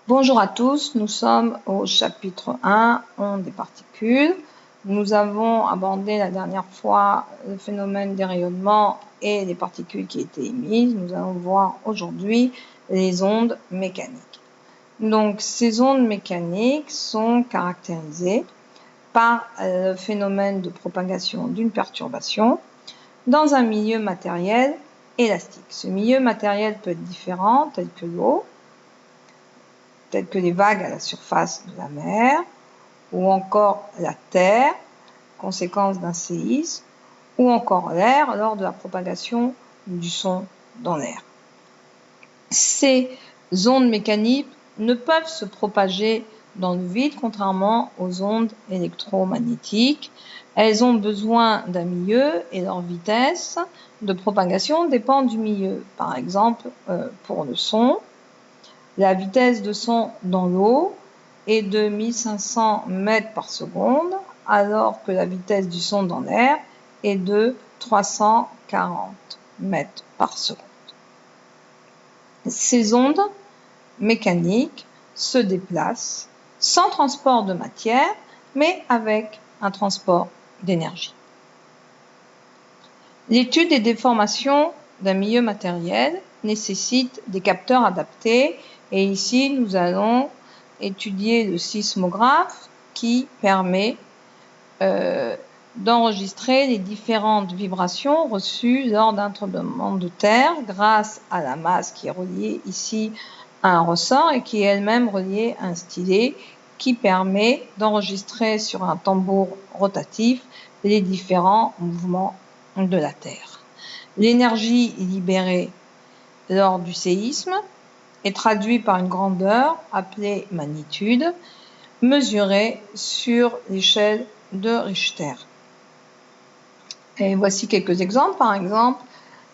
Bonjour à tous, nous sommes au chapitre 1, ondes et particules. Nous avons abordé la dernière fois le phénomène des rayonnements et les particules qui étaient émises. Nous allons voir aujourd'hui les ondes mécaniques. Donc, ces ondes mécaniques sont caractérisées par le phénomène de propagation d'une perturbation dans un milieu matériel élastique. Ce milieu matériel peut être différent, tel que l'eau, telles que les vagues à la surface de la mer, ou encore la terre, conséquence d'un séisme, ou encore l'air lors de la propagation du son dans l'air. Ces ondes mécaniques ne peuvent se propager dans le vide, contrairement aux ondes électromagnétiques. Elles ont besoin d'un milieu et leur vitesse de propagation dépend du milieu. Par exemple, pour le son, la vitesse de son dans l'eau est de 1500 mètres par seconde, alors que la vitesse du son dans l'air est de 340 mètres par seconde. Ces ondes mécaniques se déplacent sans transport de matière, mais avec un transport d'énergie. L'étude des déformations d'un milieu matériel nécessite des capteurs adaptés. Et ici, nous allons étudier le sismographe qui permet d'enregistrer les différentes vibrations reçues lors d'un tremblement de terre grâce à la masse qui est reliée ici à un ressort et qui est elle-même reliée à un stylet qui permet d'enregistrer sur un tambour rotatif les différents mouvements de la Terre. L'énergie libérée lors du séisme est traduite par une grandeur appelée magnitude, mesurée sur l'échelle de Richter. Et voici quelques exemples. Par exemple,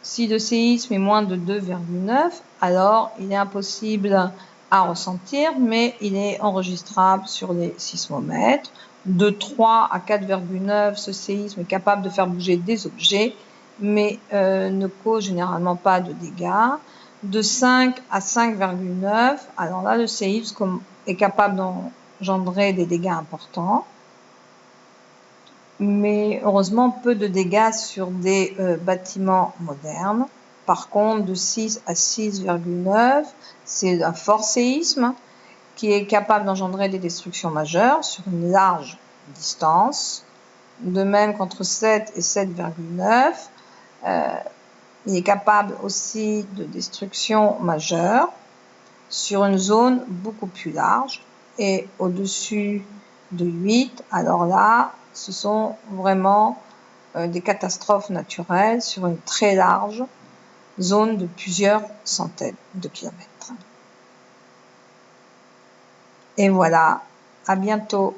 si le séisme est moins de 2,9, alors il est impossible à ressentir, mais il est enregistrable sur les sismomètres. De 3 à 4,9, ce séisme est capable de faire bouger des objets, mais ne cause généralement pas de dégâts. De 5 à 5,9, alors là, le séisme est capable d'engendrer des dégâts importants, mais heureusement peu de dégâts sur des bâtiments modernes. Par contre, de 6 à 6,9, c'est un fort séisme qui est capable d'engendrer des destructions majeures sur une large distance. De même qu'entre 7 et 7,9, il est capable aussi de destruction majeure sur une zone beaucoup plus large. Et au-dessus de 8, alors là, ce sont vraiment des catastrophes naturelles sur une très large zone de plusieurs centaines de kilomètres. Et voilà, à bientôt.